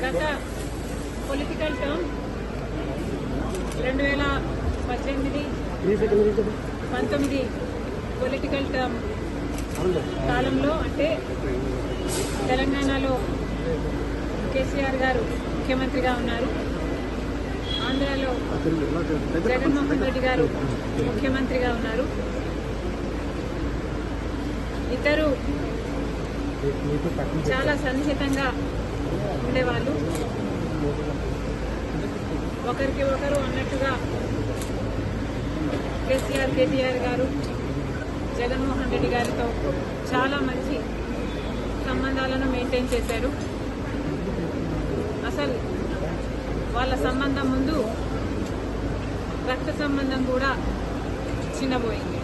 గత political term 2018-19 political term కాలంలో అంటే తెలంగాణలో కేసీఆర్ గారు ముఖ్యమంత్రిగా ఉన్నారు, ఆంధ్రాలో జగన్మోహన్ రెడ్డి గారు ముఖ్యమంత్రిగా ఉన్నారు. ఇద్దరు చాలా సన్నిహితంగా ఉండేవాళ్ళు, ఒకరికి ఒకరు అన్నట్టుగా కేటీఆర్ గారు జగన్మోహన్ రెడ్డి గారితో చాలా మంచి సంబంధాలను మెయింటైన్ చేశారు. అసలు వాళ్ళ సంబంధం ముందు రక్త సంబంధం కూడా చిన్నబోయింది.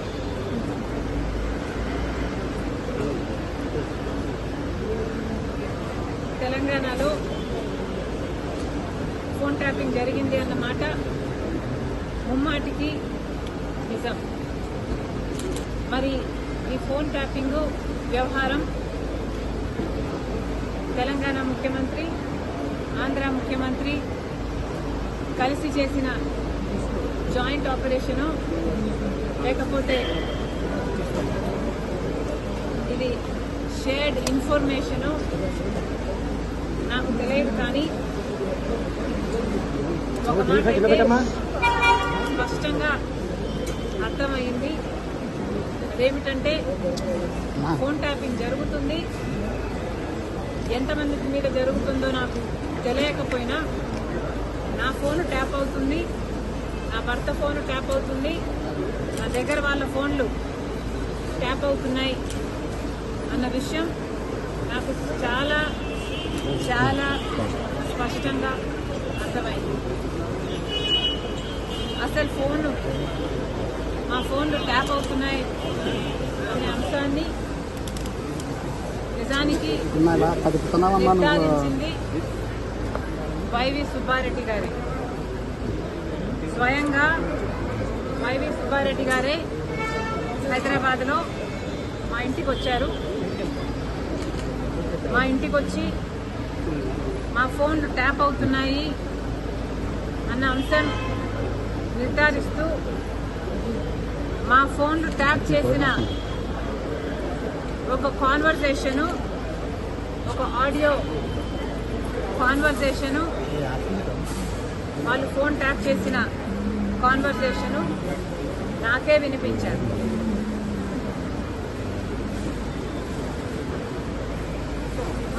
తెలంగాణలో ఫోన్ ట్యాపింగ్ జరిగింది అన్నమాట ముమ్మాటికి నిజం. మరి ఈ ఫోన్ ట్యాపింగ్ వ్యవహారం తెలంగాణ ముఖ్యమంత్రి, ఆంధ్ర ముఖ్యమంత్రి కలిసి చేసిన జాయింట్ ఆపరేషను లేకపోతే ఇది షేర్డ్ ఇన్ఫర్మేషను నాకు తెలియదు, కానీ ఒక మాట స్పష్టంగా అర్థమైంది. అదేమిటంటే ఫోన్ ట్యాపింగ్ జరుగుతుంది, ఎంతమంది మీద జరుగుతుందో నాకు తెలియకపోయినా నా ఫోన్ ట్యాప్ అవుతుంది, నా భర్త ఫోన్ ట్యాప్ అవుతుంది, నా దగ్గర వాళ్ళ ఫోన్లు ట్యాప్ అవుతున్నాయి అన్న విషయం నాకు చాలా చాలా స్పష్టంగా అర్థమైంది. అసలు మా ఫోన్లు ట్యాప్ అవుతున్నాయి అనే అంశాన్ని నిజానికి నిర్ధారించింది వైవి సుబ్బారెడ్డి గారే. స్వయంగా వైవి సుబ్బారెడ్డి గారే హైదరాబాద్లో మా ఇంటికి వచ్చారు. మా ఇంటికి వచ్చి మా ఫోన్లు ట్యాప్ అవుతున్నాయి అన్న అంశం నిర్ధారిస్తూ మా ఫోన్లు ట్యాప్ చేసిన ఒక కాన్వర్సేషను, ఒక ఆడియో కాన్వర్సేషను, వాళ్ళు ఫోన్ ట్యాప్ చేసిన కాన్వర్సేషను నాకే వినిపించారు.